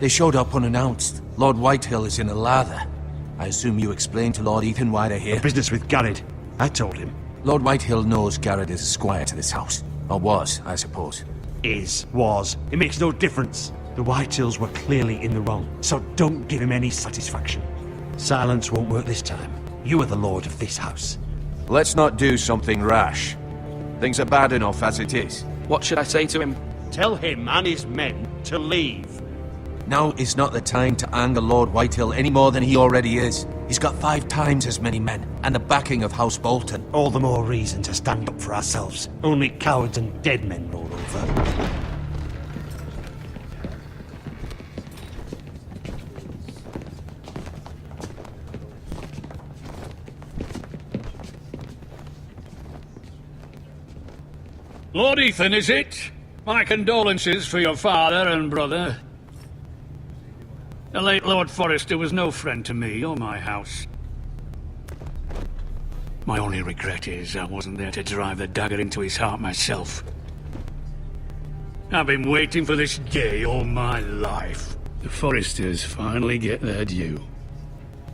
They showed up unannounced. Lord Whitehill is in a lather. I assume you explained to Lord Ethan why they're here? Business with Garrett. I told him. Lord Whitehill knows Garrett is a squire to this house. Or was, I suppose. Was. It makes no difference. The Whitehills were clearly in the wrong, so don't give him any satisfaction. Silence won't work this time. You are the lord of this house. Let's not do something rash. Things are bad enough as it is. What should I say to him? Tell him and his men to leave. Now is not the time to anger Lord Whitehill any more than he already is. He's got 5 times as many men, and the backing of House Bolton. All the more reason to stand up for ourselves. Only cowards and dead men roll over. Lord Ethan, is it? My condolences for your father and brother. The late Lord Forrester was no friend to me or my house. My only regret is I wasn't there to drive the dagger into his heart myself. I've been waiting for this day all my life. The Forresters finally get their due.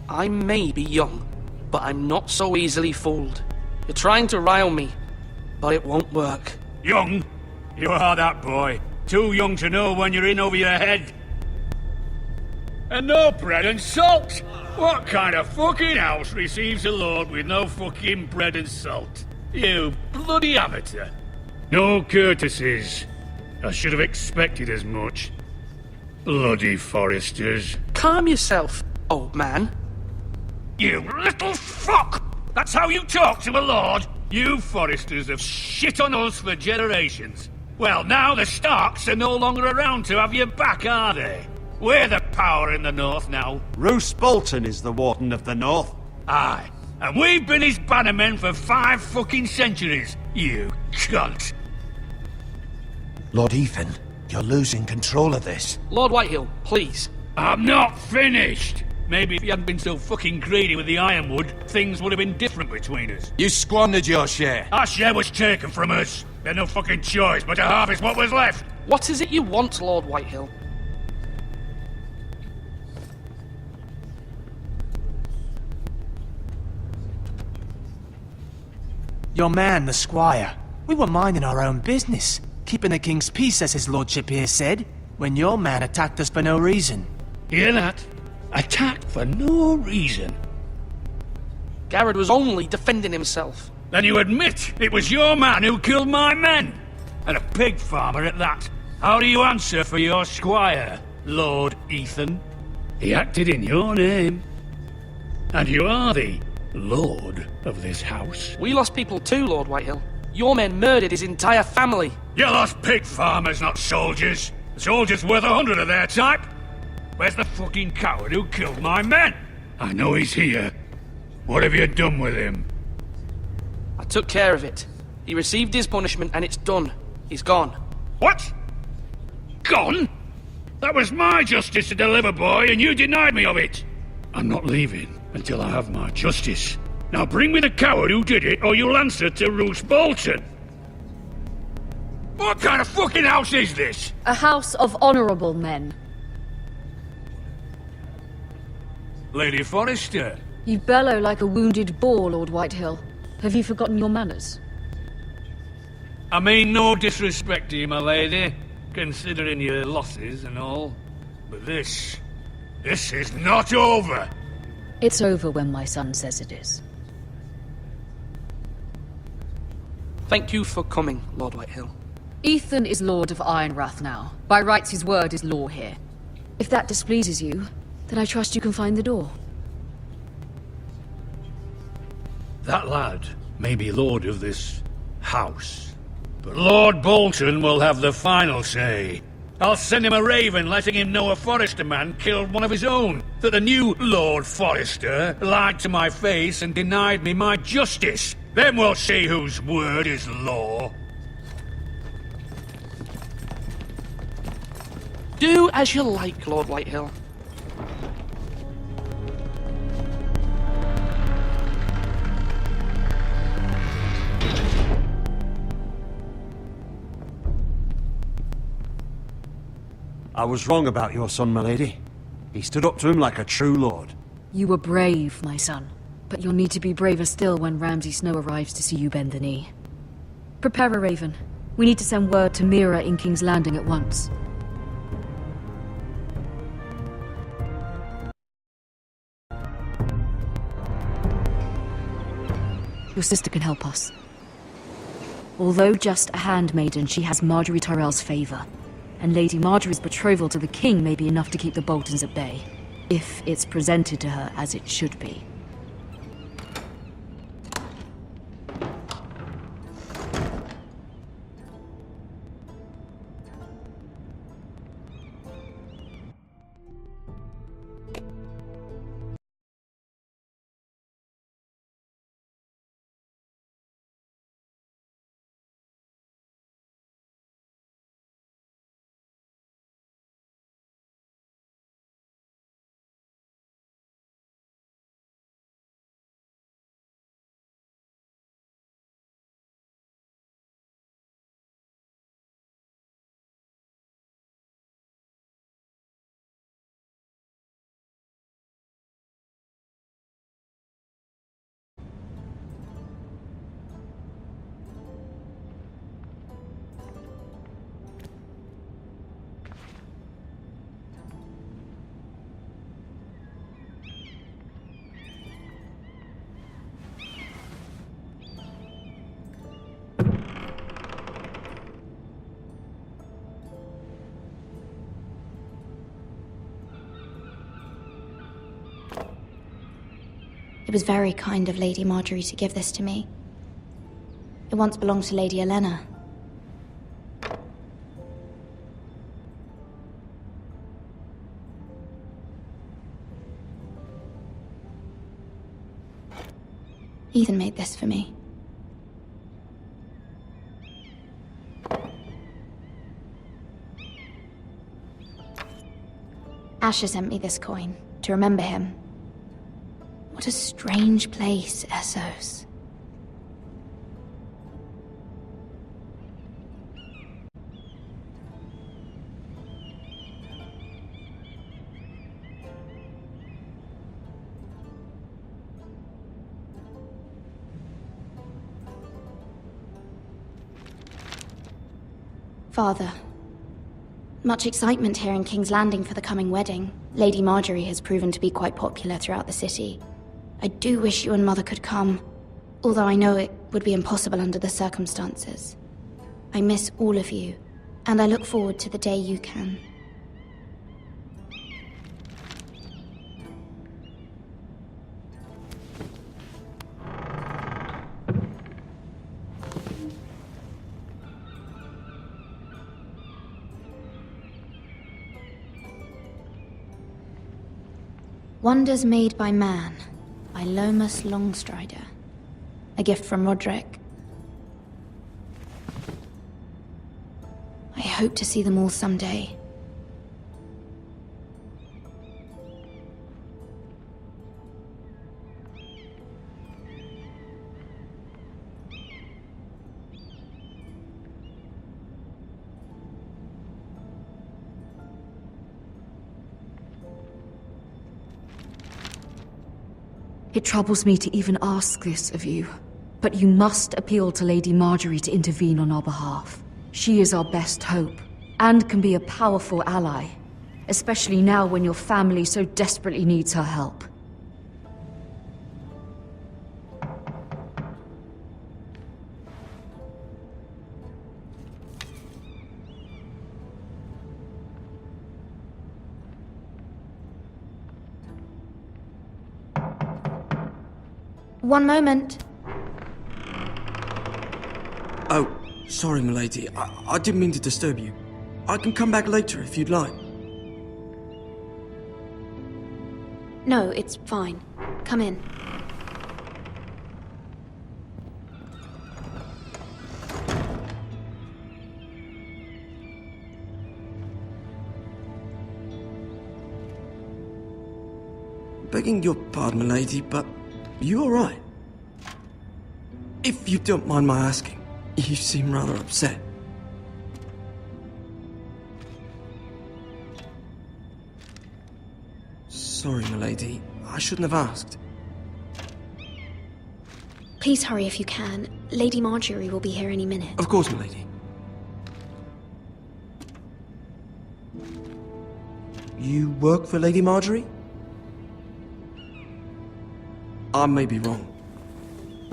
I may be young, but I'm not so easily fooled. You're trying to rile me, but it won't work. Young? You are that boy. Too young to know when you're in over your head. And no bread and salt! What kind of fucking house receives a lord with no fucking bread and salt? You bloody amateur. No courtesies. I should have expected as much. Bloody Forresters. Calm yourself, old man. You little fuck! That's how you talk to a lord? You Forresters have shit on us for generations. Well, now the Starks are no longer around to have your back, are they? We're the power in the north now. Roose Bolton is the Warden of the North. Aye. And we've been his bannermen for 5 fucking centuries, you cunt. Lord Ethan, you're losing control of this. Lord Whitehill, please. I'm not finished! Maybe if you hadn't been so fucking greedy with the ironwood, things would have been different between us. You squandered your share. Our share was taken from us. We had no fucking choice but to harvest what was left. What is it you want, Lord Whitehill? Your man, the squire. We were minding our own business, keeping the king's peace, as his lordship here said, when your man attacked us for no reason. Hear that? Attacked for no reason. Garrett was only defending himself. Then you admit it was your man who killed my men? And a pig farmer at that. How do you answer for your squire, Lord Ethan? He acted in your name. And you are the lord of this house. We lost people too, Lord Whitehill. Your men murdered his entire family. You lost pig farmers, not soldiers. The soldiers worth 100 of their type. Where's the fucking coward who killed my men? I know he's here. What have you done with him? I took care of it. He received his punishment and it's done. He's gone. What? Gone? That was my justice to deliver, boy, and you denied me of it. I'm not leaving until I have my justice. Now bring me the coward who did it, or you'll answer to Roose Bolton. What kind of fucking house is this? A house of honorable men. Lady Forrester. You bellow like a wounded boar, Lord Whitehill. Have you forgotten your manners? I mean no disrespect to you, my lady, considering your losses and all. But this is not over. It's over when my son says it is. Thank you for coming, Lord Whitehill. Ethan is Lord of Ironrath now. By rights his word is law here. If that displeases you, then I trust you can find the door. That lad may be lord of this house, but Lord Bolton will have the final say. I'll send him a raven letting him know a Forrester man killed one of his own, that the new Lord Forrester lied to my face and denied me my justice. Then we'll see whose word is law. Do as you like, Lord Whitehill. I was wrong about your son, my lady. He stood up to him like a true lord. You were brave, my son. But you'll need to be braver still when Ramsay Snow arrives to see you bend the knee. Prepare a raven. We need to send word to Mira in King's Landing at once. Your sister can help us. Although just a handmaiden, she has Marjorie Tyrell's favor. And Lady Marjorie's betrothal to the king may be enough to keep the Boltons at bay. If it's presented to her as it should be. It was very kind of Lady Marjorie to give this to me. It once belonged to Lady Elena. Ethan made this for me. Asher sent me this coin to remember him. What a strange place, Essos. Father, much excitement here in King's Landing for the coming wedding. Lady Marjorie has proven to be quite popular throughout the city. I do wish you and Mother could come, although I know it would be impossible under the circumstances. I miss all of you, and I look forward to the day you can. Wonders Made by Man, by Lomas Longstrider. A gift from Roderick. I hope to see them all someday. It troubles me to even ask this of you, but you must appeal to Lady Marjorie to intervene on our behalf. She is our best hope, and can be a powerful ally, especially now when your family so desperately needs her help. One moment. Oh, sorry, milady. I didn't mean to disturb you. I can come back later if you'd like. No, it's fine. Come in. Begging your pardon, milady, but you all right? If you don't mind my asking, you seem rather upset. Sorry, milady. I shouldn't have asked. Please hurry if you can. Lady Marjorie will be here any minute. Of course, milady. You work for Lady Marjorie? I may be wrong,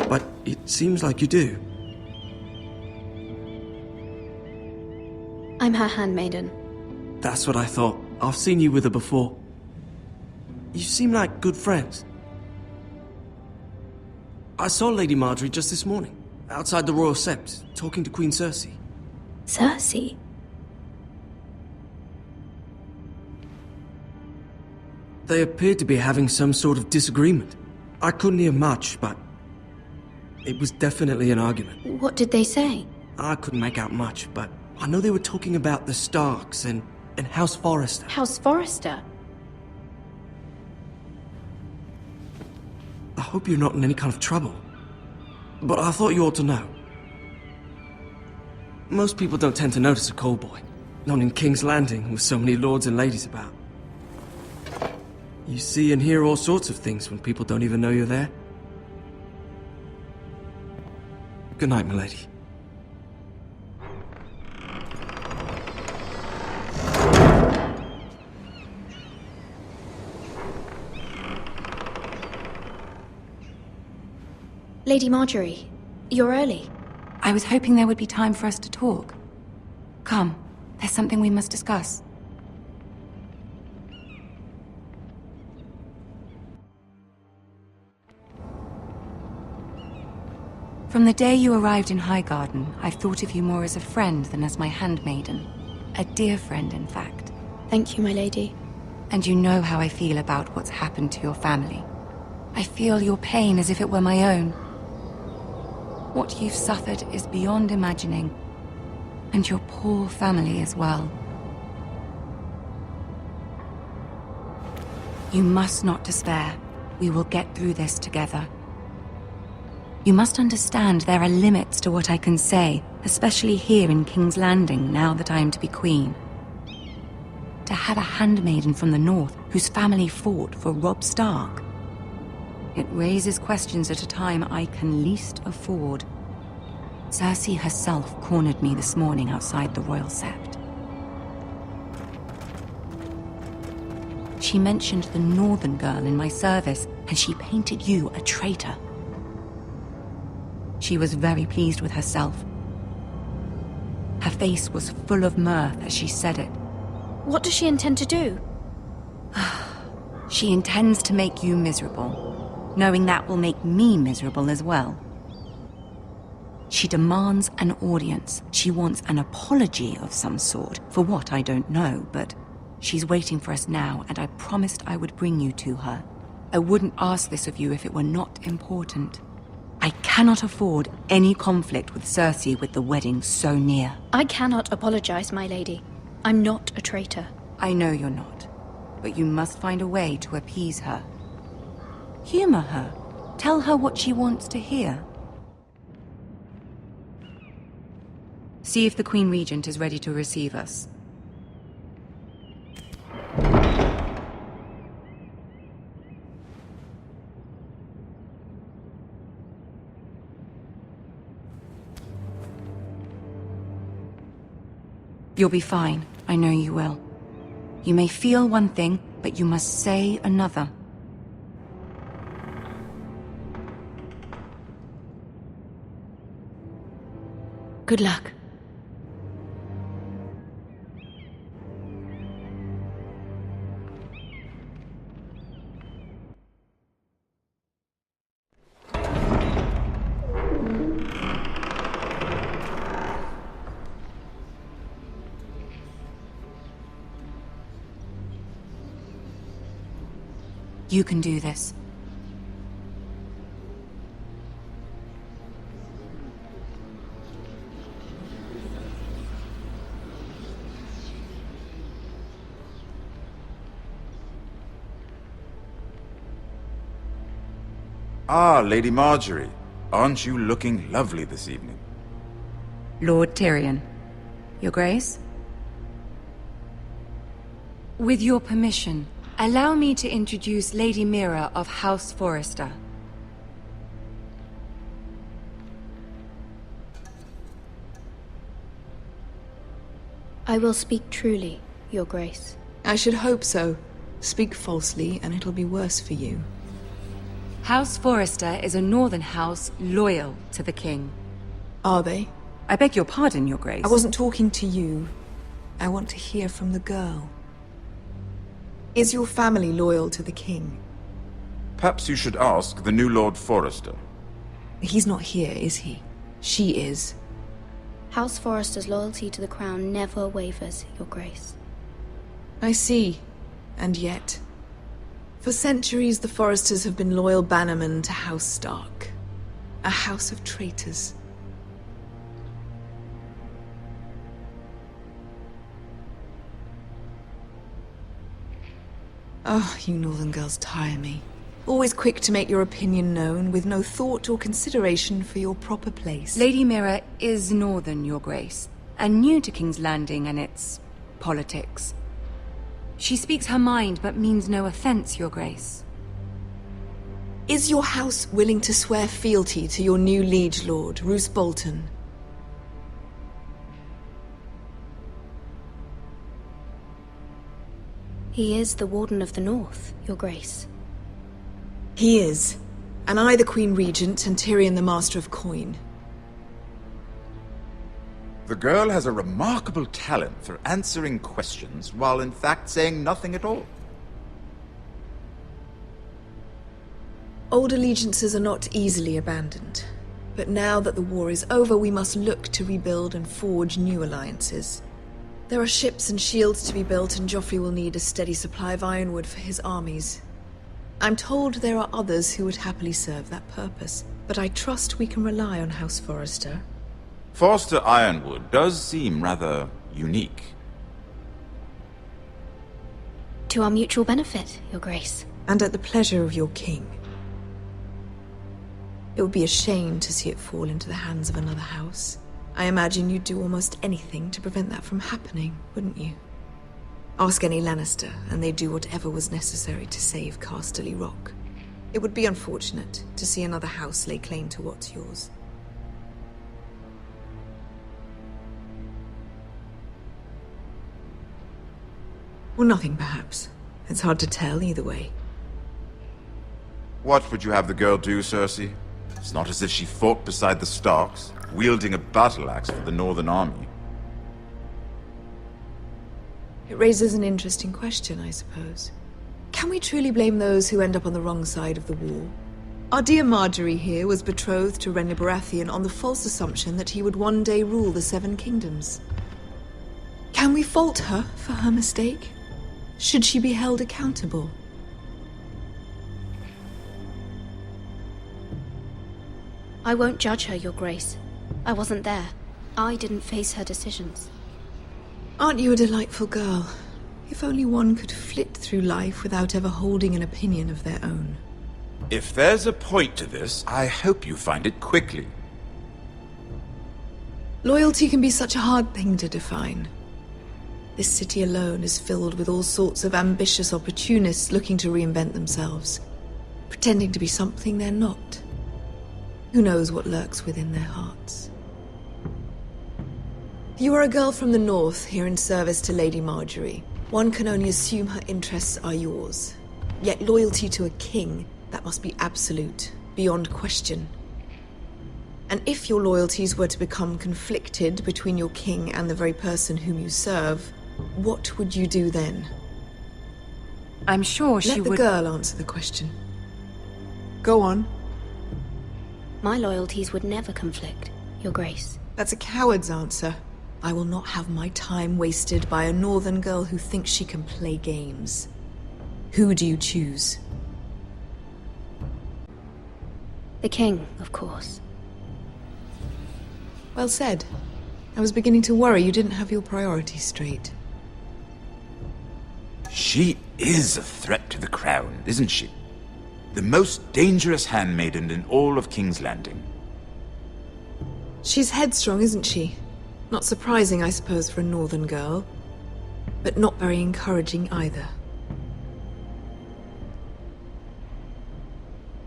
but it seems like you do. I'm her handmaiden. That's what I thought. I've seen you with her before. You seem like good friends. I saw Lady Marjorie just this morning, outside the Royal Sept, talking to Queen Cersei. Cersei? They appeared to be having some sort of disagreement. I couldn't hear much, but it was definitely an argument. What did they say? I couldn't make out much, but I know they were talking about the Starks and House Forrester. House Forrester? I hope you're not in any kind of trouble. But I thought you ought to know. Most people don't tend to notice a call boy. Not in King's Landing with so many lords and ladies about. You see and hear all sorts of things when people don't even know you're there. Good night, milady. Lady Marjorie, you're early. I was hoping there would be time for us to talk. Come, there's something we must discuss. From the day you arrived in Highgarden, I've thought of you more as a friend than as my handmaiden. A dear friend, in fact. Thank you, my lady. And you know how I feel about what's happened to your family. I feel your pain as if it were my own. What you've suffered is beyond imagining. And your poor family as well. You must not despair. We will get through this together. You must understand there are limits to what I can say, especially here in King's Landing, now that I am to be queen. To have a handmaiden from the north whose family fought for Robb Stark. It raises questions at a time I can least afford. Cersei herself cornered me this morning outside the Royal Sept. She mentioned the northern girl in my service, and she painted you a traitor. She was very pleased with herself. Her face was full of mirth as she said it. What does she intend to do? She intends to make you miserable, knowing that will make me miserable as well. She demands an audience. She wants an apology of some sort, for what I don't know, but she's waiting for us now, and I promised I would bring you to her. I wouldn't ask this of you if it were not important. I cannot afford any conflict with Cersei with the wedding so near. I cannot apologize, my lady. I'm not a traitor. I know you're not, but you must find a way to appease her. Humor her. Tell her what she wants to hear. See if the Queen Regent is ready to receive us. You'll be fine. I know you will. You may feel one thing, but you must say another. Good luck. You can do this. Ah, Lady Marjorie. Aren't you looking lovely this evening? Lord Tyrion. Your Grace? With your permission, Allow me to introduce Lady Mira of House Forrester. I will speak truly, Your Grace. I should hope so. Speak falsely, and it'll be worse for you. House Forrester is a northern house loyal to the king. Are they? I beg your pardon, Your Grace. I wasn't talking to you. I want to hear from the girl. Is your family loyal to the king? Perhaps you should ask the new Lord Forrester. He's not here, is he? She is. House Forrester's loyalty to the crown never wavers, Your Grace. I see. And yet... For centuries, the Forresters have been loyal bannermen to House Stark. A house of traitors. Oh, you northern girls tire me. Always quick to make your opinion known, with no thought or consideration for your proper place. Lady Mira is northern, Your Grace, and new to King's Landing and its politics. She speaks her mind, but means no offense, Your Grace. Is your house willing to swear fealty to your new liege lord, Roose Bolton? He is the Warden of the North, Your Grace. He is. And I the Queen Regent, and Tyrion the Master of Coin. The girl has a remarkable talent for answering questions while in fact saying nothing at all. Old allegiances are not easily abandoned. But now that the war is over, we must look to rebuild and forge new alliances. There are ships and shields to be built, and Joffrey will need a steady supply of ironwood for his armies. I'm told there are others who would happily serve that purpose, but I trust we can rely on House Forrester. Forster Ironwood does seem rather unique. To our mutual benefit, Your Grace. And at the pleasure of your king. It would be a shame to see it fall into the hands of another house. I imagine you'd do almost anything to prevent that from happening, wouldn't you? Ask any Lannister, and they'd do whatever was necessary to save Casterly Rock. It would be unfortunate to see another house lay claim to what's yours. Well, nothing, perhaps. It's hard to tell either way. What would you have the girl do, Cersei? It's not as if she fought beside the Starks, wielding a battle axe for the Northern Army. It raises an interesting question, I suppose. Can we truly blame those who end up on the wrong side of the war? Our dear Marjorie here was betrothed to Renly Baratheon on the false assumption that he would one day rule the Seven Kingdoms. Can we fault her for her mistake? Should she be held accountable? I won't judge her, Your Grace. I wasn't there. I didn't face her decisions. Aren't you a delightful girl? If only one could flit through life without ever holding an opinion of their own. If there's a point to this, I hope you find it quickly. Loyalty can be such a hard thing to define. This city alone is filled with all sorts of ambitious opportunists looking to reinvent themselves, pretending to be something they're not. Who knows what lurks within their hearts? You are a girl from the north, here in service to Lady Marjorie. One can only assume her interests are yours. Yet loyalty to a king, that must be absolute, beyond question. And if your loyalties were to become conflicted between your king and the very person whom you serve, what would you do then? I'm sure she would... Let the girl answer the question. Go on. My loyalties would never conflict, Your Grace. That's a coward's answer. I will not have my time wasted by a northern girl who thinks she can play games. Who do you choose? The king, of course. Well said. I was beginning to worry you didn't have your priorities straight. She is a threat to the crown, isn't she? The most dangerous handmaiden in all of King's Landing. She's headstrong, isn't she? Not surprising, I suppose, for a northern girl. But not very encouraging either.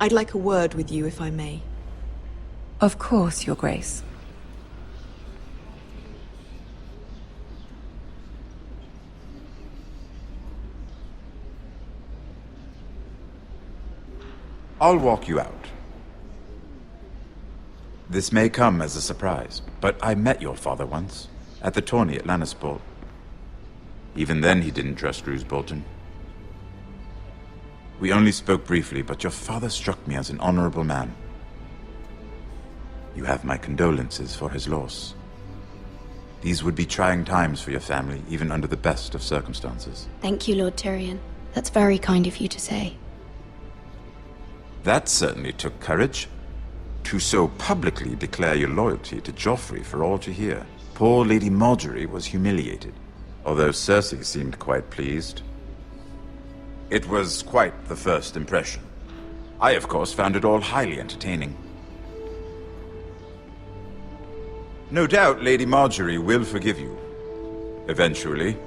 I'd like a word with you, if I may. Of course, Your Grace. I'll walk you out. This may come as a surprise, but I met your father once, at the tourney at Lannisport. Even then he didn't trust Roose Bolton. We only spoke briefly, but your father struck me as an honorable man. You have my condolences for his loss. These would be trying times for your family, even under the best of circumstances. Thank you, Lord Tyrion. That's very kind of you to say. That certainly took courage. To so publicly declare your loyalty to Joffrey for all to hear. Poor Lady Margaery was humiliated, although Cersei seemed quite pleased. It was quite the first impression. I, of course, found it all highly entertaining. No doubt Lady Margaery will forgive you. Eventually.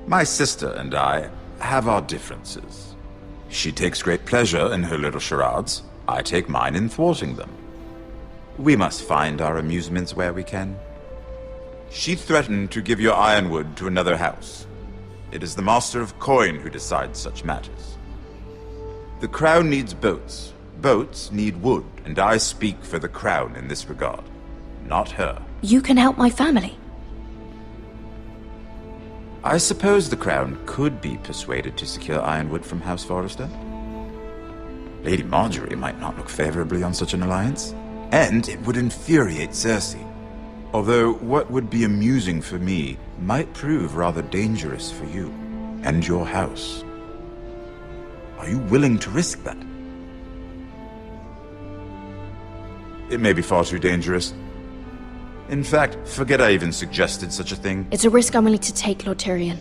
My sister and I have our differences. She takes great pleasure in her little charades. I take mine in thwarting them. We must find our amusements where we can. She threatened to give your ironwood to another house. It is the Master of Coin who decides such matters. The Crown needs boats. Boats need wood, and I speak for the Crown in this regard. Not her. You can help my family. I suppose the Crown could be persuaded to secure ironwood from House Forrester. Lady Margaery might not look favorably on such an alliance, and it would infuriate Cersei. Although what would be amusing for me might prove rather dangerous for you and your house. Are you willing to risk that? It may be far too dangerous. In fact, forget I even suggested such a thing. It's a risk I'm willing to take, Lord Tyrion.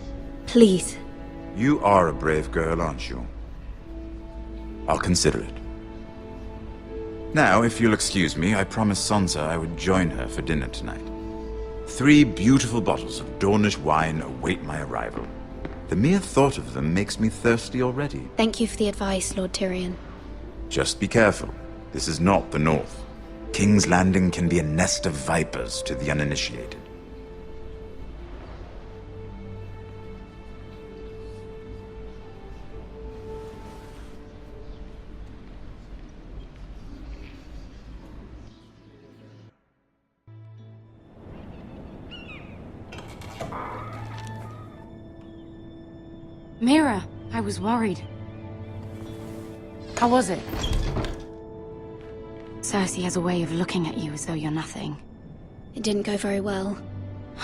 Please. You are a brave girl, aren't you? I'll consider it. Now, if you'll excuse me, I promised Sansa I would join her for dinner tonight. 3 beautiful bottles of Dornish wine await my arrival. The mere thought of them makes me thirsty already. Thank you for the advice, Lord Tyrion. Just be careful. This is not the North. King's Landing can be a nest of vipers to the uninitiated. Mira, I was worried. How was it? Cersei has a way of looking at you as though you're nothing. It didn't go very well.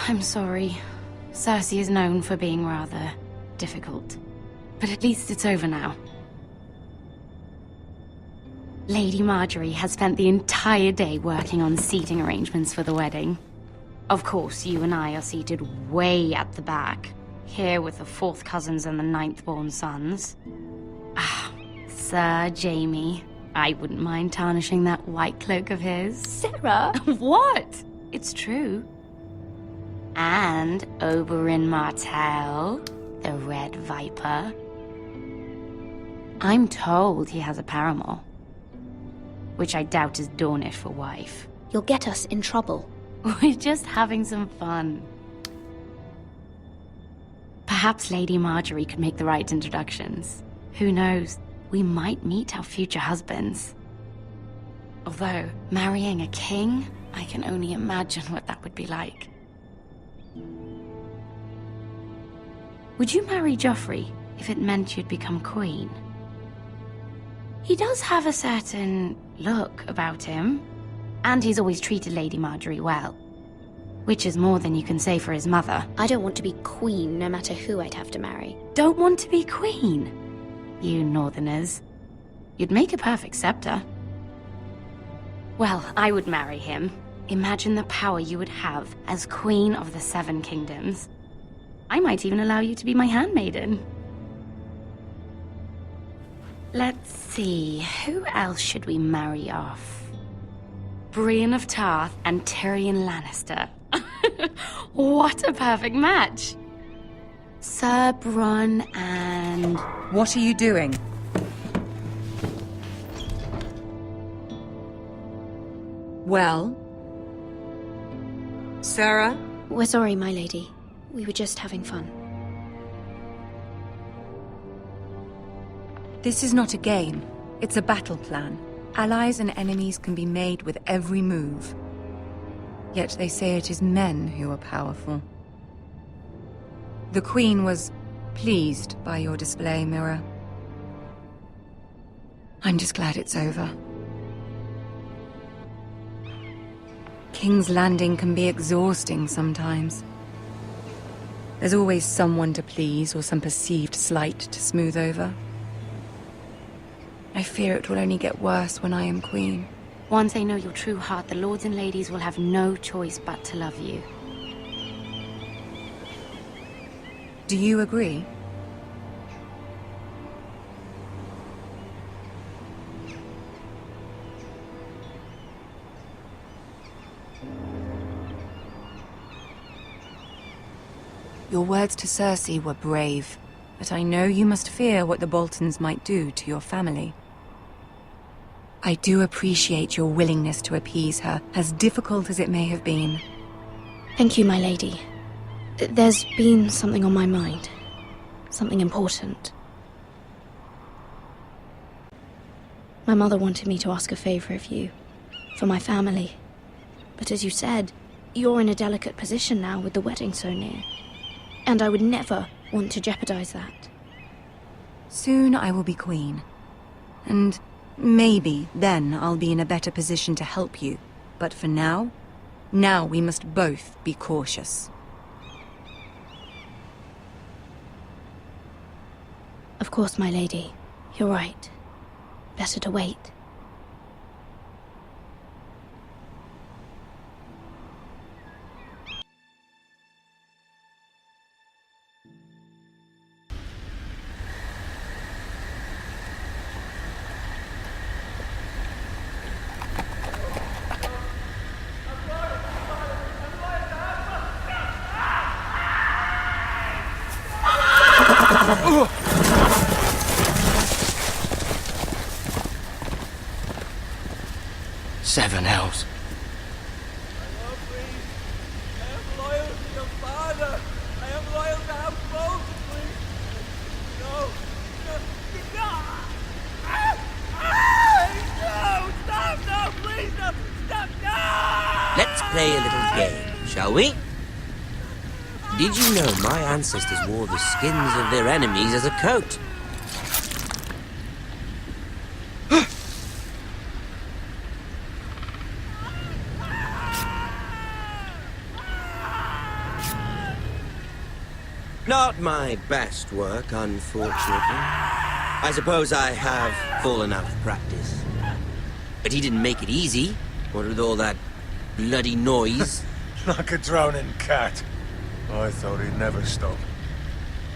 I'm sorry. Cersei is known for being rather difficult. But at least it's over now. Lady Margaery has spent the entire day working on seating arrangements for the wedding. Of course, you and I are seated way at the back, here with the 4th cousins and the 9th-born sons. Ah, Sir Jaime. I wouldn't mind tarnishing that white cloak of his. Sarah! What? It's true. And Oberyn Martell, the Red Viper. I'm told he has a paramour, which I doubt is Dornish for wife. You'll get us in trouble. We're just having some fun. Perhaps Lady Margaery could make the right introductions. Who knows? We might meet our future husbands. Although, marrying a king, I can only imagine what that would be like. Would you marry Joffrey if it meant you'd become queen? He does have a certain look about him, and he's always treated Lady Margaery well. Which is more than you can say for his mother. I don't want to be queen, no matter who I'd have to marry. Don't want to be queen? You northerners. You'd make a perfect scepter. Well, I would marry him. Imagine the power you would have as Queen of the 7 Kingdoms. I might even allow you to be my handmaiden. Let's see, who else should we marry off? Brienne of Tarth and Tyrion Lannister. What a perfect match! Sir Bronn and... What are you doing? Well? Sarah? We're sorry, my lady. We were just having fun. This is not a game. It's a battle plan. Allies and enemies can be made with every move. Yet they say it is men who are powerful. The Queen was pleased by your display, Mirror. I'm just glad it's over. King's Landing can be exhausting sometimes. There's always someone to please or some perceived slight to smooth over. I fear it will only get worse when I am Queen. Once they know your true heart, the lords and ladies will have no choice but to love you. Do you agree? Your words to Cersei were brave, but I know you must fear what the Boltons might do to your family. I do appreciate your willingness to appease her, as difficult as it may have been. Thank you, my lady. There's been something on my mind. Something important. My mother wanted me to ask a favor of you. For my family. But as you said, you're in a delicate position now with the wedding so near. And I would never want to jeopardize that. Soon I will be Queen. And maybe then I'll be in a better position to help you. But for now we must both be cautious. Of course, my lady. You're right. Better to wait. Seven hells. Let's play a little game, shall we? Did you know my ancestors wore the skins of their enemies as a coat? Not my best work, unfortunately. I suppose I have fallen out of practice. But he didn't make it easy, what with all that bloody noise. Like a drowning cat. I thought he'd never stop.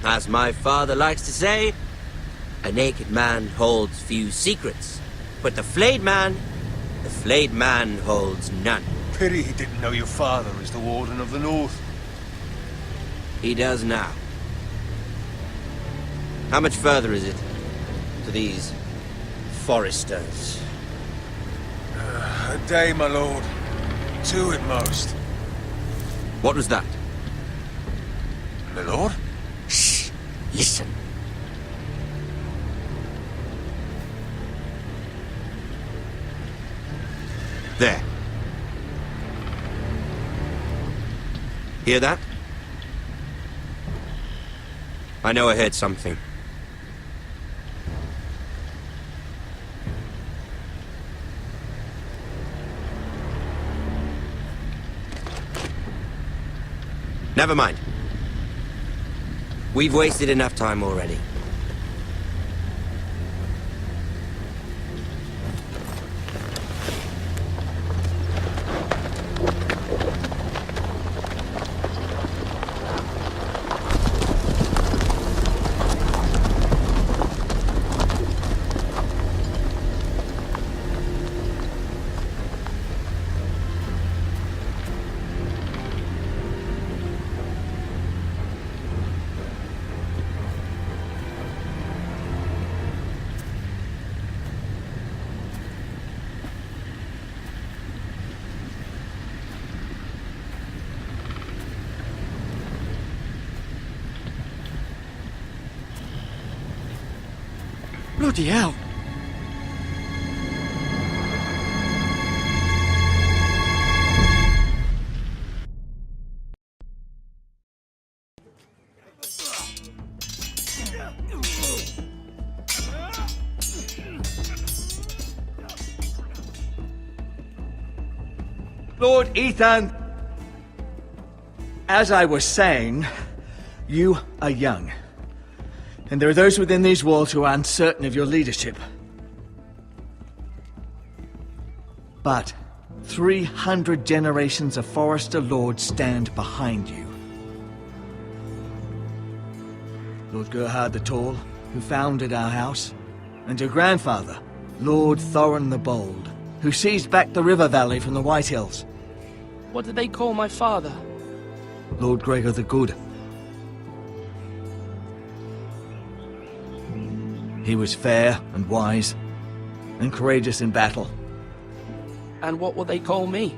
As my father likes to say, a naked man holds few secrets. But the flayed man holds none. Pity he didn't know your father is the Warden of the North. He does now. How much further is it to these foresters? A day, my lord. 2 at most. What was that? My lord? Shh! Listen. There. Hear that? I know I heard something. Never mind. We've wasted enough time already. Bloody hell! Lord Ethan, as I was saying, you are young. And there are those within these walls who are uncertain of your leadership. But 300 generations of Forester Lords stand behind you. Lord Gerhard the Tall, who founded our house, and your grandfather, Lord Thorin the Bold, who seized back the river valley from the White Hills. What did they call my father? Lord Gregor the Good. He was fair and wise, and courageous in battle. And what will they call me?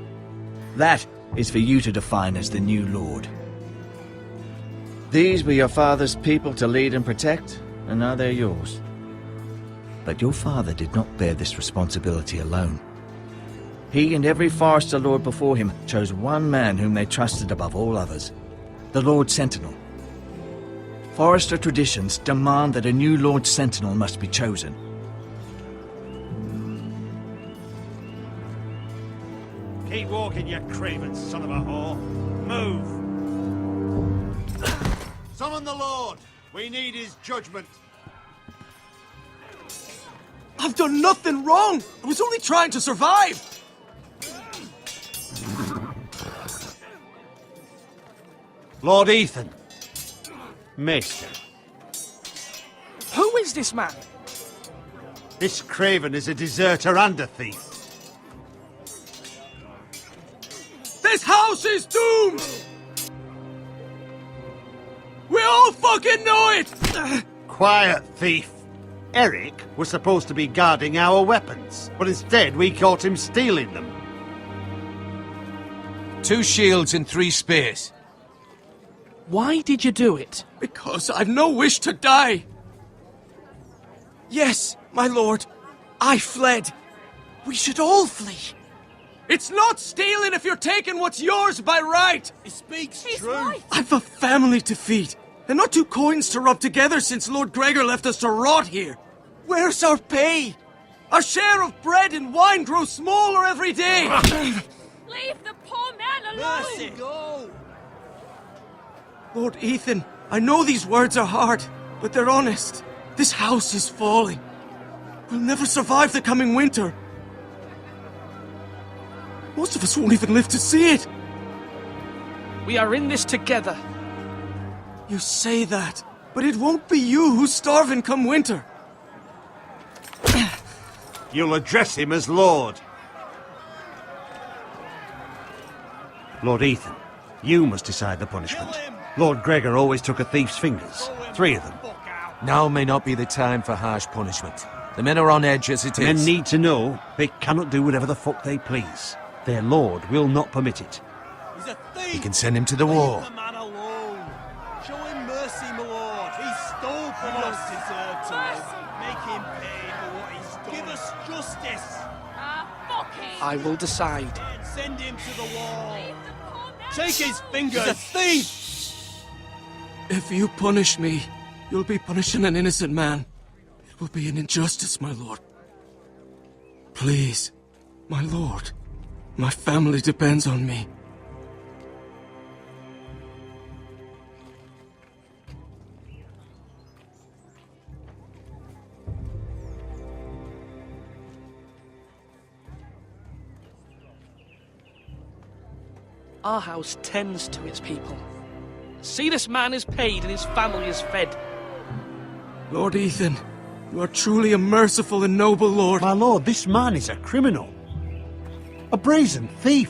That is for you to define as the new Lord. These were your father's people to lead and protect, and now they're yours. But your father did not bear this responsibility alone. He and every Forester Lord before him chose one man whom they trusted above all others, the Lord Sentinel. Forester traditions demand that a new Lord Sentinel must be chosen. Keep walking, you craven son of a whore. Move! Summon the Lord! We need his judgment. I've done nothing wrong! I was only trying to survive! Lord Ethan. Maester. Who is this man? This craven is a deserter and a thief. This house is doomed! We all fucking know it! Quiet, thief. Eric was supposed to be guarding our weapons, but instead we caught him stealing them. 2 shields and 3 spears. Why did you do it? Because I've no wish to die. Yes, my lord. I fled. We should all flee. It's not stealing if you're taking what's yours by right. He speaks truth. I've a family to feed, and not 2 coins to rub together since Lord Gregor left us to rot here. Where's our pay? Our share of bread and wine grows smaller every day. Leave the poor man alone! Mercy, go! Lord Ethan, I know these words are hard, but they're honest. This house is falling. We'll never survive the coming winter. Most of us won't even live to see it. We are in this together. You say that, but it won't be you who's starving come winter. You'll address him as Lord. Lord Ethan, you must decide the punishment. Lord Gregor always took a thief's fingers. 3 of them. Now may not be the time for harsh punishment. The men are on edge as it is. Men need to know they cannot do whatever the fuck they please. Their lord will not permit it. He's a thief! We can send him to the war. Leave the man alone. Show him mercy, my lord. He stole from us. He does deserve to live. Make him pay for what he's done. Give us justice. Fuck him! I will decide. Send him to the wall. Take his fingers. He's a thief! If you punish me, you'll be punishing an innocent man. It will be an injustice, my lord. Please, my lord. My family depends on me. Our house tends to its people. See, this man is paid and his family is fed. Lord Ethan, you are truly a merciful and noble lord. My lord, this man is a criminal. A brazen thief.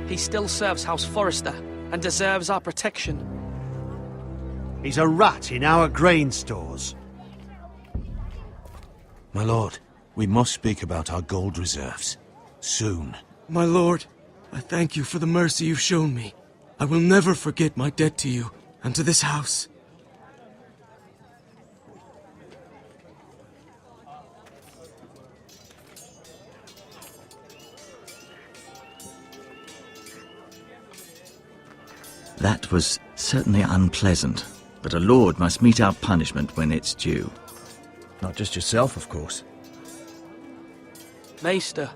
He still serves House Forrester and deserves our protection. He's a rat in our grain stores. My lord, we must speak about our gold reserves. Soon. My lord, I thank you for the mercy you've shown me. I will never forget my debt to you and to this house. That was certainly unpleasant, but a lord must mete out punishment when it's due. Not just yourself, of course. Maester,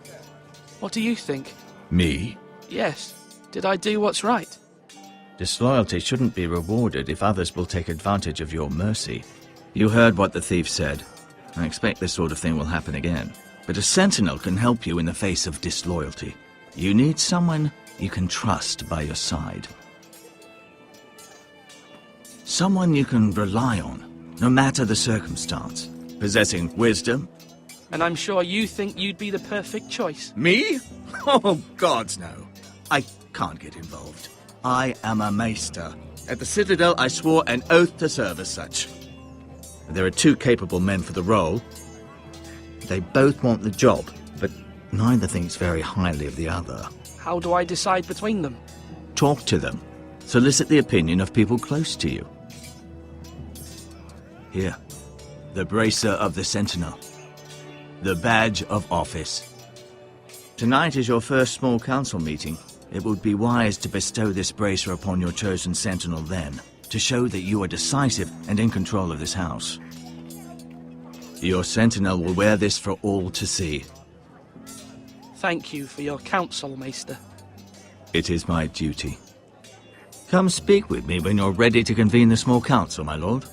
what do you think? Me? Yes. Did I do what's right? Disloyalty shouldn't be rewarded if others will take advantage of your mercy. You heard what the thief said. I expect this sort of thing will happen again. But a sentinel can help you in the face of disloyalty. You need someone you can trust by your side. Someone you can rely on, no matter the circumstance. Possessing wisdom. And I'm sure you think you'd be the perfect choice. Me? Oh, gods no. I can't get involved. I am a maester. At the Citadel, I swore an oath to serve as such. There are two capable men for the role. They both want the job, but neither thinks very highly of the other. How do I decide between them? Talk to them. Solicit the opinion of people close to you. Here, the bracer of the Sentinel. The badge of office. Tonight is your first small council meeting. It would be wise to bestow this bracer upon your chosen sentinel then, to show that you are decisive and in control of this house. Your sentinel will wear this for all to see. Thank you for your counsel, Maester. It is my duty. Come speak with me when you're ready to convene the small council, my lord.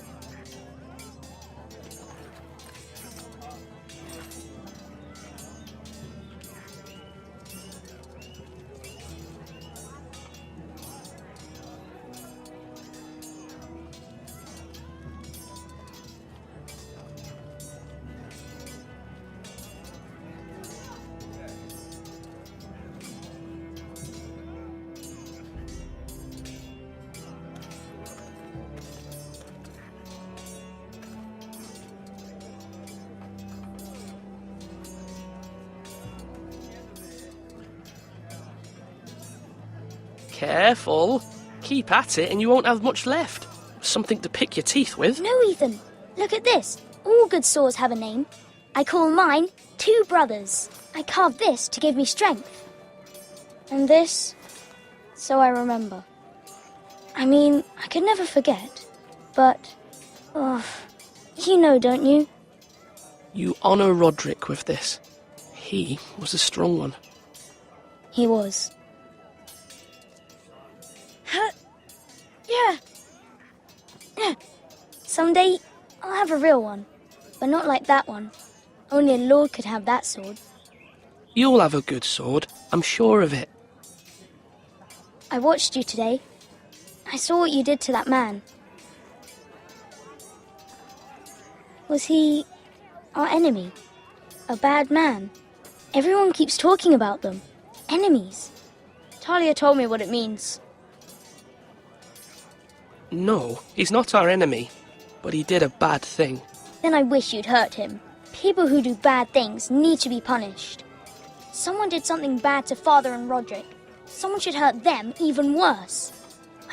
Careful. Keep at it and you won't have much left. Something to pick your teeth with. No, Ethan. Look at this. All good swords have a name. I call mine Two Brothers. I carved this to give me strength. And this, so I remember. I mean, I could never forget. But, you know, don't you? You honour Roderick with this. He was a strong one. He was. Yeah. Someday, I'll have a real one. But not like that one. Only a lord could have that sword. You'll have a good sword. I'm sure of it. I watched you today. I saw what you did to that man. Was he our enemy? A bad man? Everyone keeps talking about them. Enemies. Talia told me what it means. No, he's not our enemy. But he did a bad thing. Then I wish you'd hurt him. People who do bad things need to be punished. Someone did something bad to Father and Roderick. Someone should hurt them even worse.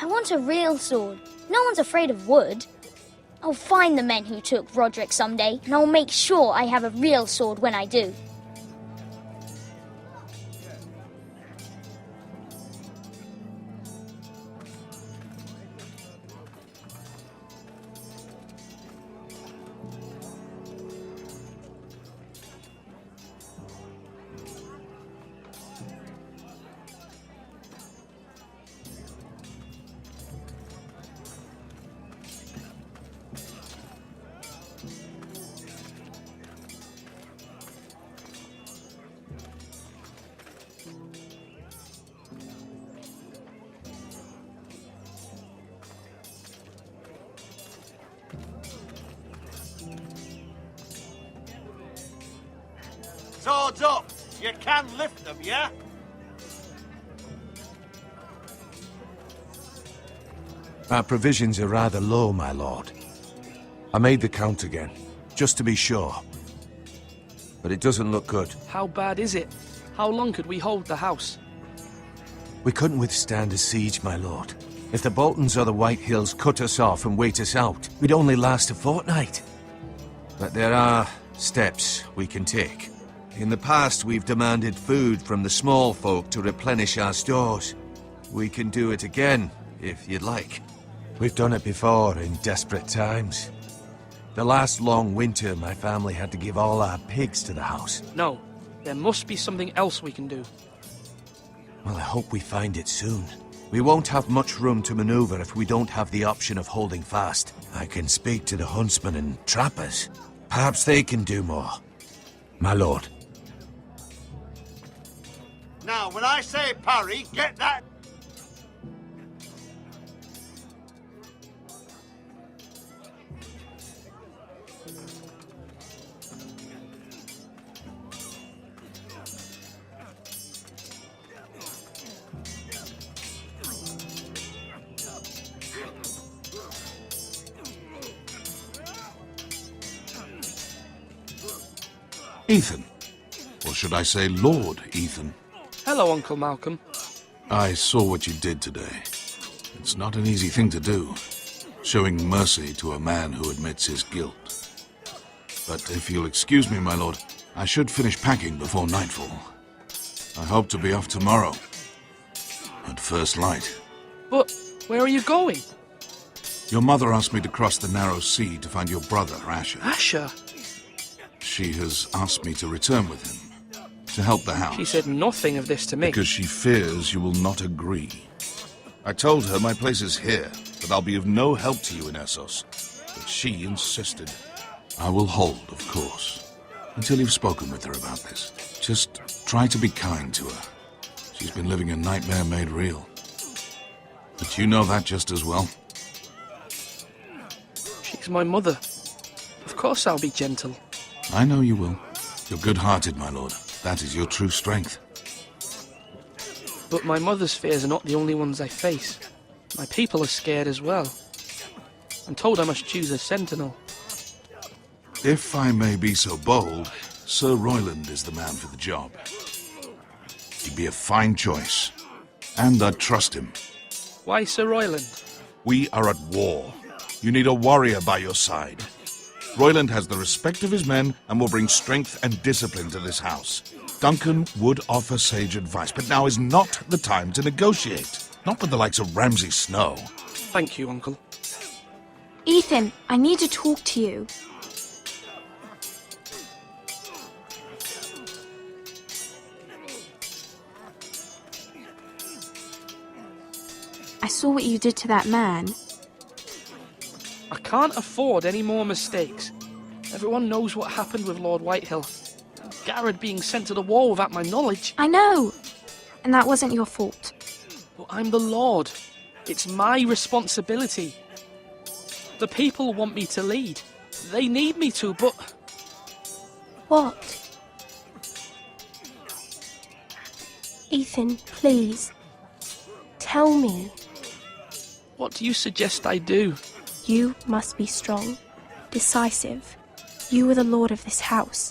I want a real sword. No one's afraid of wood. I'll find the men who took Roderick someday, and I'll make sure I have a real sword when I do. Swords up! You can lift them, yeah? Our provisions are rather low, my lord. I made the count again, just to be sure. But it doesn't look good. How bad is it? How long could we hold the house? We couldn't withstand a siege, my lord. If the Boltons or the White Hills cut us off and wait us out, we'd only last a fortnight. But there are steps we can take. In the past, we've demanded food from the small folk to replenish our stores. We can do it again, if you'd like. We've done it before in desperate times. The last long winter, my family had to give all our pigs to the house. No, there must be something else we can do. Well, I hope we find it soon. We won't have much room to maneuver if we don't have the option of holding fast. I can speak to the huntsmen and trappers. Perhaps they can do more. My lord. Now, when I say parry, get that... Ethan. Or should I say Lord Ethan? Hello, Uncle Malcolm. I saw what you did today. It's not an easy thing to do, showing mercy to a man who admits his guilt. But if you'll excuse me, my lord, I should finish packing before nightfall. I hope to be off tomorrow, at first light. But where are you going? Your mother asked me to cross the narrow sea to find your brother, Asher. Asher? She has asked me to return with him, to help the house. She said nothing of this to me. Because she fears you will not agree. I told her my place is here, that I'll be of no help to you in Essos. But she insisted. I will hold, of course, until you've spoken with her about this. Just try to be kind to her. She's been living a nightmare made real. But you know that just as well. She's my mother. Of course I'll be gentle. I know you will. You're good-hearted, my lord. That is your true strength. But my mother's fears are not the only ones I face. My people are scared as well. I'm told I must choose a sentinel. If I may be so bold, Sir Royland is the man for the job. He'd be a fine choice. And I'd trust him. Why Sir Royland? We are at war. You need a warrior by your side. Royland has the respect of his men and will bring strength and discipline to this house. Duncan would offer sage advice, but now is not the time to negotiate. Not with the likes of Ramsay Snow. Thank you, Uncle. Ethan, I need to talk to you. I saw what you did to that man. I can't afford any more mistakes. Everyone knows what happened with Lord Whitehill. Garrett being sent to the war without my knowledge. I know. And that wasn't your fault. But I'm the Lord. It's my responsibility. The people want me to lead. They need me to, but... What? Ethan, please. Tell me. What do you suggest I do? You must be strong, decisive. You are the lord of this house.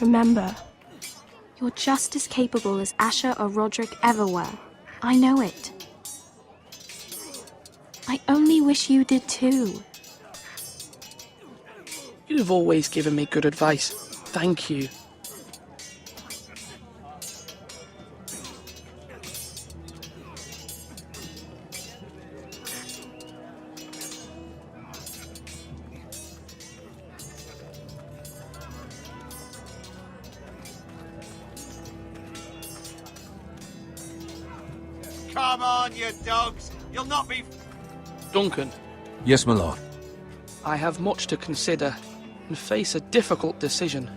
Remember, you're just as capable as Asher or Roderick ever were. I know it. I only wish you did too. You've always given me good advice. Thank you. Come on, you dogs! You'll not be... Duncan. Yes, my lord. I have much to consider and face a difficult decision.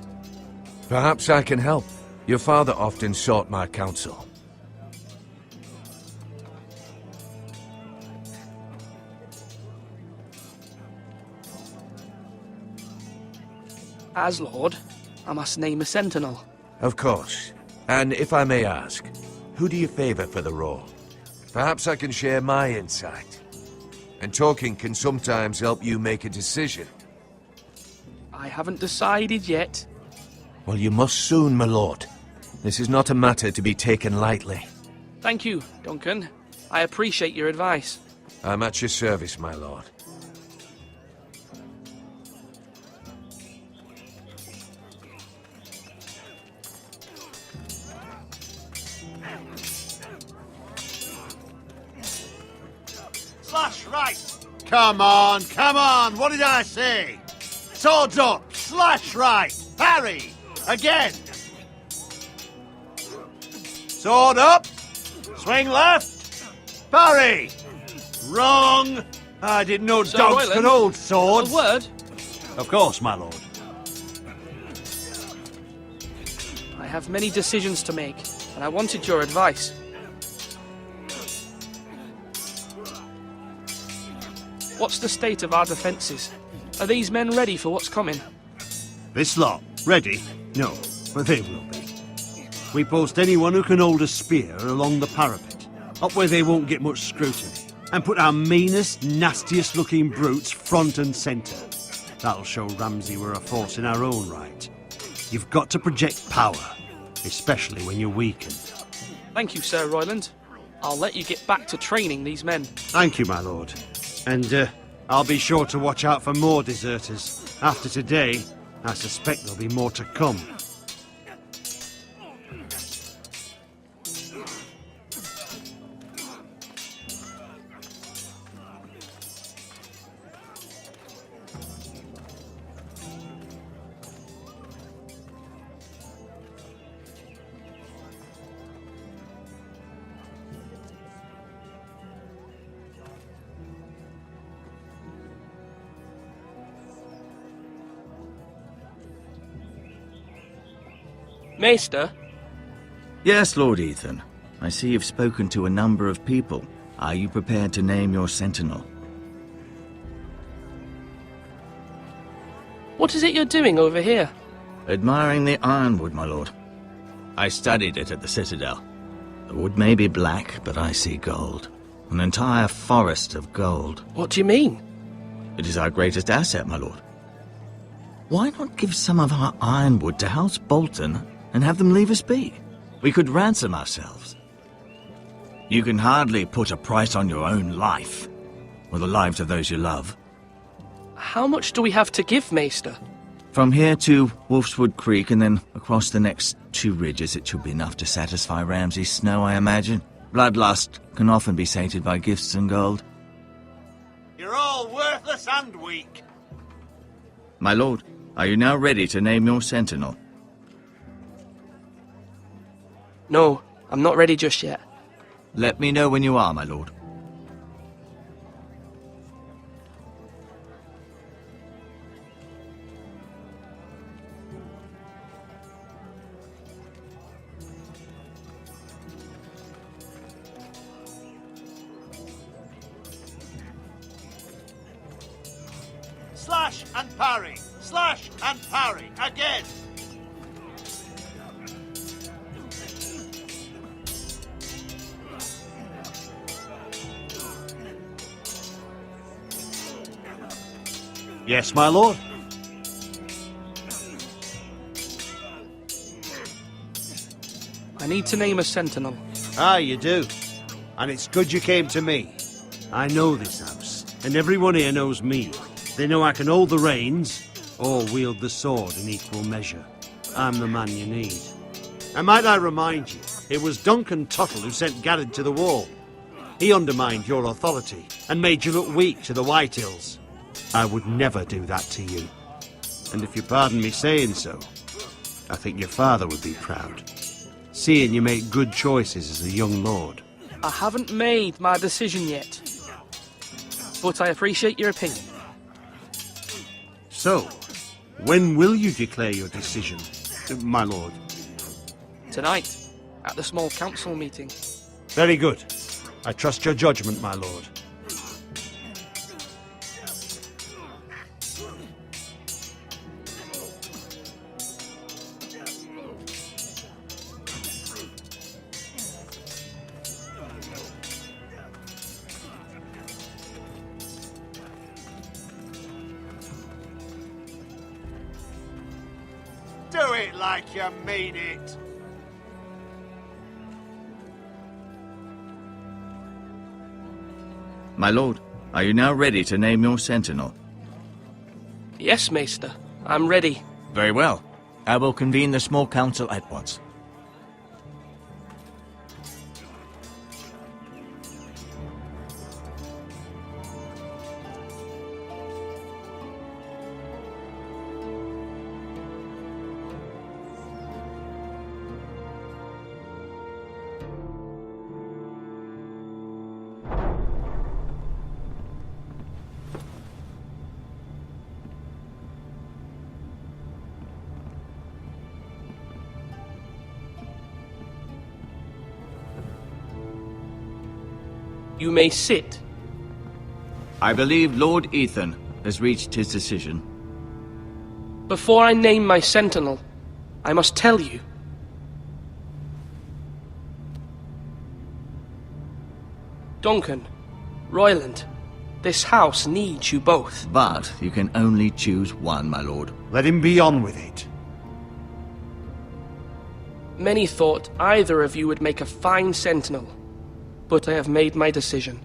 Perhaps I can help. Your father often sought my counsel. As Lord, I must name a sentinel. Of course. And if I may ask, who do you favor for the role? Perhaps I can share my insight. And talking can sometimes help you make a decision. I haven't decided yet. Well, you must soon, my lord. This is not a matter to be taken lightly. Thank you, Duncan. I appreciate your advice. I'm at your service, my lord. Slash right! Come on, what did I say? Swords up, slash right, parry, again! Sword up, swing left, parry! Wrong! I didn't know Sir dogs Royland, could hold swords. a word? Of course, my lord. I have many decisions to make, and I wanted your advice. What's the state of our defences? Are these men ready for what's coming? This lot, ready? No, but they will be. We post anyone who can hold a spear along the parapet, up where they won't get much scrutiny, and put our meanest, nastiest looking brutes front and centre. That'll show Ramsay we're a force in our own right. You've got to project power, especially when you're weakened. Thank you, Sir Royland. I'll let you get back to training these men. Thank you, my lord. And I'll be sure to watch out for more deserters. After today, I suspect there'll be more to come. Maester? Yes, Lord Ethan. I see you've spoken to a number of people. Are you prepared to name your sentinel? What is it you're doing over here? Admiring the ironwood, my lord. I studied it at the Citadel. The wood may be black, but I see gold. An entire forest of gold. What do you mean? It is our greatest asset, my lord. Why not give some of our ironwood to House Bolton and have them leave us be? We could ransom ourselves. You can hardly put a price on your own life, or the lives of those you love. How much do we have to give, Maester? From here to Wolfswood Creek and then across the next 2 ridges, it should be enough to satisfy Ramsay Snow, I imagine. Bloodlust can often be sated by gifts and gold. You're all worthless and weak. My lord, are you now ready to name your sentinel? No, I'm not ready just yet. Let me know when you are, my lord. Slash and parry! Slash and parry! Again! Yes, my lord. I need to name a sentinel. Ah, you do. And it's good you came to me. I know this house, and everyone here knows me. They know I can hold the reins, or wield the sword in equal measure. I'm the man you need. And might I remind you, it was Duncan Tuttle who sent Garrett to the wall. He undermined your authority, and made you look weak to the Whitehills. I would never do that to you. And if you pardon me saying so, I think your father would be proud, seeing you make good choices as a young lord. I haven't made my decision yet, but I appreciate your opinion. So, when will you declare your decision, my lord? Tonight, at the small council meeting. Very good. I trust your judgment, my lord. Do it like you mean it. My lord, are you now ready to name your sentinel? Yes, Maester. I'm ready. Very well. I will convene the small council at once. You may sit. I believe Lord Ethan has reached his decision. Before I name my sentinel, I must tell you. Duncan, Royland, this house needs you both. But you can only choose one, my lord. Let him be on with it. Many thought either of you would make a fine sentinel, but I have made my decision.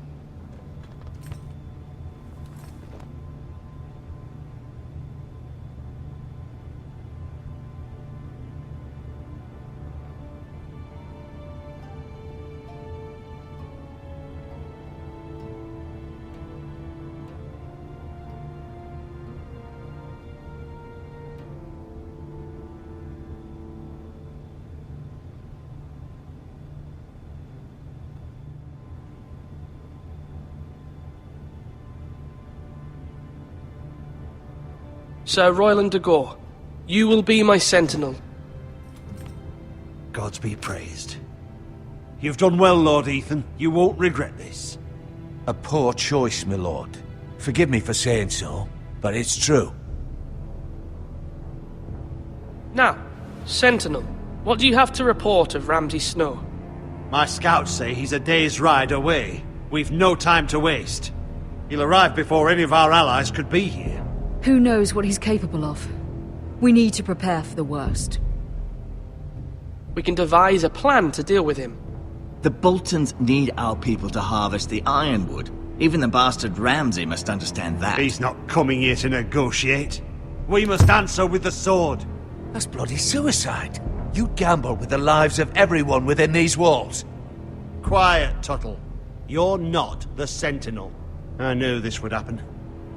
Sir Royland de Gore, you will be my sentinel. Gods be praised. You've done well, Lord Ethan. You won't regret this. A poor choice, my lord. Forgive me for saying so, but it's true. Now, sentinel, what do you have to report of Ramsay Snow? My scouts say he's a day's ride away. We've no time to waste. He'll arrive before any of our allies could be here. Who knows what he's capable of? We need to prepare for the worst. We can devise a plan to deal with him. The Boltons need our people to harvest the ironwood. Even the bastard Ramsay must understand that. He's not coming here to negotiate. We must answer with the sword. That's bloody suicide. You gamble with the lives of everyone within these walls. Quiet, Tuttle. You're not the Sentinel. I knew this would happen.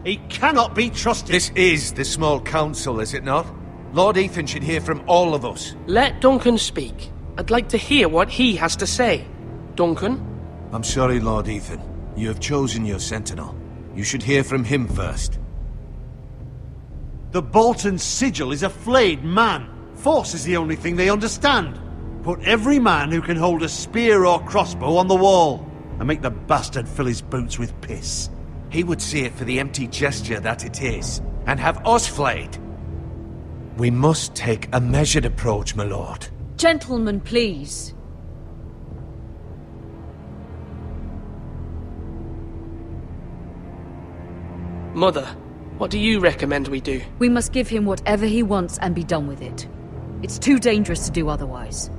He cannot be trusted. This is the small council, is it not? Lord Ethan should hear from all of us. Let Duncan speak. I'd like to hear what he has to say. Duncan? I'm sorry, Lord Ethan. You have chosen your sentinel. You should hear from him first. The Bolton sigil is a flayed man. Force is the only thing they understand. Put every man who can hold a spear or crossbow on the wall, and make the bastard fill his boots with piss. He would see it for the empty gesture that it is, and have us flayed. We must take a measured approach, my lord. Gentlemen, please. Mother, what do you recommend we do? We must give him whatever he wants and be done with it. It's too dangerous to do otherwise.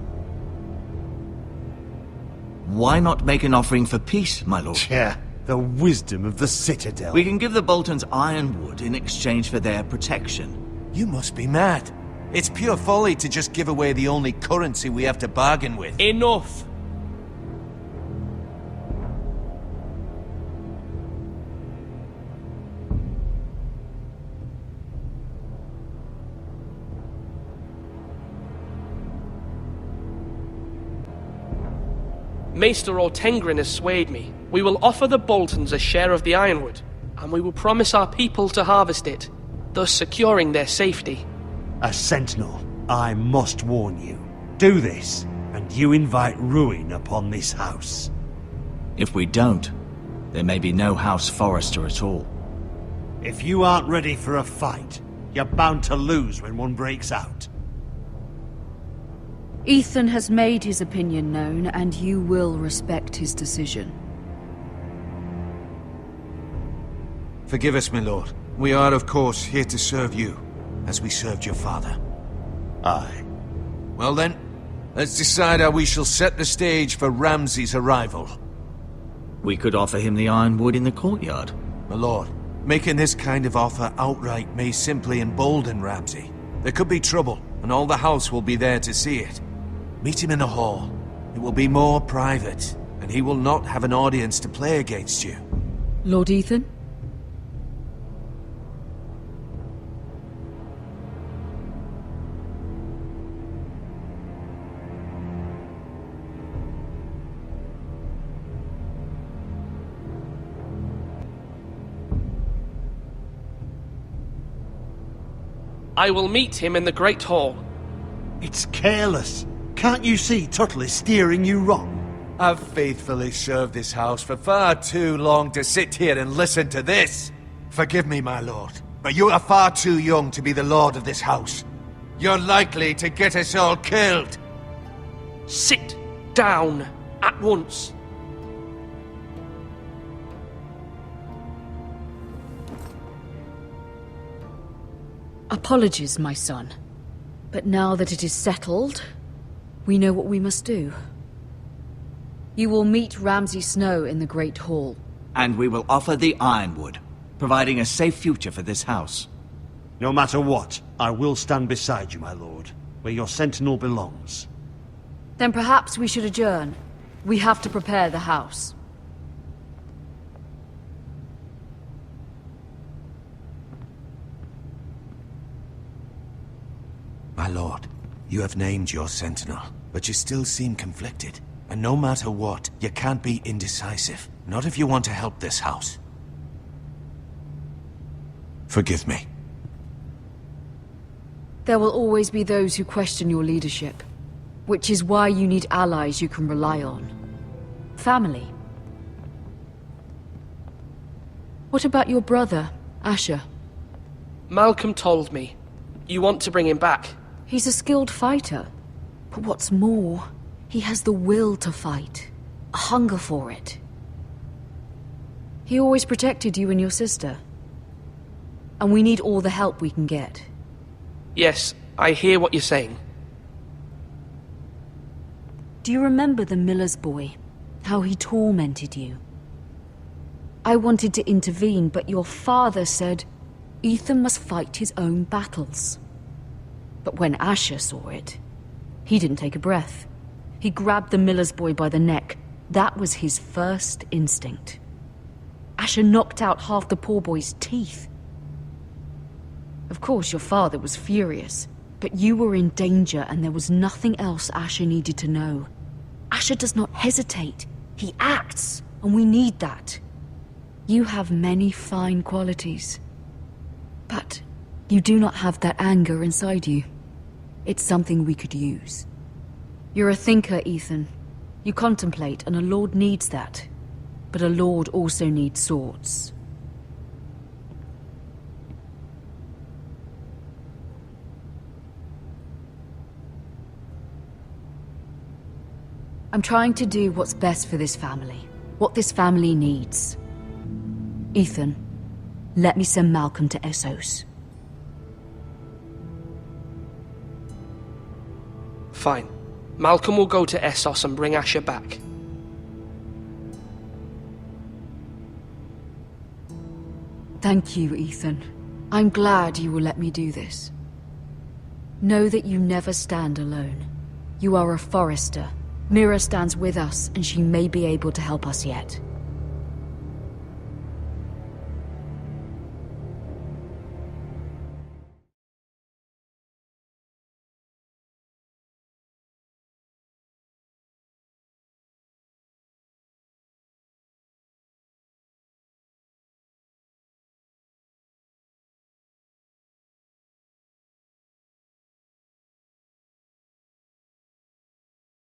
Why not make an offering for peace, my lord? Yeah, the wisdom of the Citadel. We can give the Boltons ironwood in exchange for their protection. You must be mad. It's pure folly to just give away the only currency we have to bargain with. Enough! Maester Ortengrin has swayed me. We will offer the Boltons a share of the ironwood, and we will promise our people to harvest it, thus securing their safety. A sentinel, I must warn you. Do this, and you invite ruin upon this house. If we don't, there may be no House Forrester at all. If you aren't ready for a fight, you're bound to lose when one breaks out. Ethan has made his opinion known, and you will respect his decision. Forgive us, my lord. We are, of course, here to serve you, as we served your father. Aye. Well then, let's decide how we shall set the stage for Ramsay's arrival. We could offer him the ironwood in the courtyard. My lord, making this kind of offer outright may simply embolden Ramsay. There could be trouble, and all the house will be there to see it. Meet him in the hall. It will be more private, and he will not have an audience to play against you. Lord Ethan? I will meet him in the Great Hall. It's careless. Can't you see Tuttle is steering you wrong? I've faithfully served this house for far too long to sit here and listen to this. Forgive me, my lord, but you are far too young to be the lord of this house. You're likely to get us all killed. Sit down at once. Apologies, my son. But now that it is settled, we know what we must do. You will meet Ramsay Snow in the Great Hall. And we will offer the Ironwood, providing a safe future for this house. No matter what, I will stand beside you, my lord, where your sentinel belongs. Then perhaps we should adjourn. We have to prepare the house. My lord, you have named your sentinel, but you still seem conflicted. And no matter what, you can't be indecisive. Not if you want to help this house. Forgive me. There will always be those who question your leadership, which is why you need allies you can rely on. Family. What about your brother, Asher? Malcolm told me. You want to bring him back? He's a skilled fighter. But what's more, he has the will to fight. A hunger for it. He always protected you and your sister. And we need all the help we can get. Yes, I hear what you're saying. Do you remember the miller's boy? How he tormented you? I wanted to intervene, but your father said Ethan must fight his own battles. But when Asher saw it, he didn't take a breath. He grabbed the miller's boy by the neck. That was his first instinct. Asher knocked out half the poor boy's teeth. Of course, your father was furious, but you were in danger and there was nothing else Asher needed to know. Asher does not hesitate. He acts, and we need that. You have many fine qualities, but you do not have that anger inside you. It's something we could use. You're a thinker, Ethan. You contemplate, and a lord needs that. But a lord also needs swords. I'm trying to do what's best for this family. What this family needs. Ethan, let me send Malcolm to Essos. Fine. Malcolm will go to Essos and bring Asher back. Thank you, Ethan. I'm glad you will let me do this. Know that you never stand alone. You are a Forester. Mira stands with us, and she may be able to help us yet.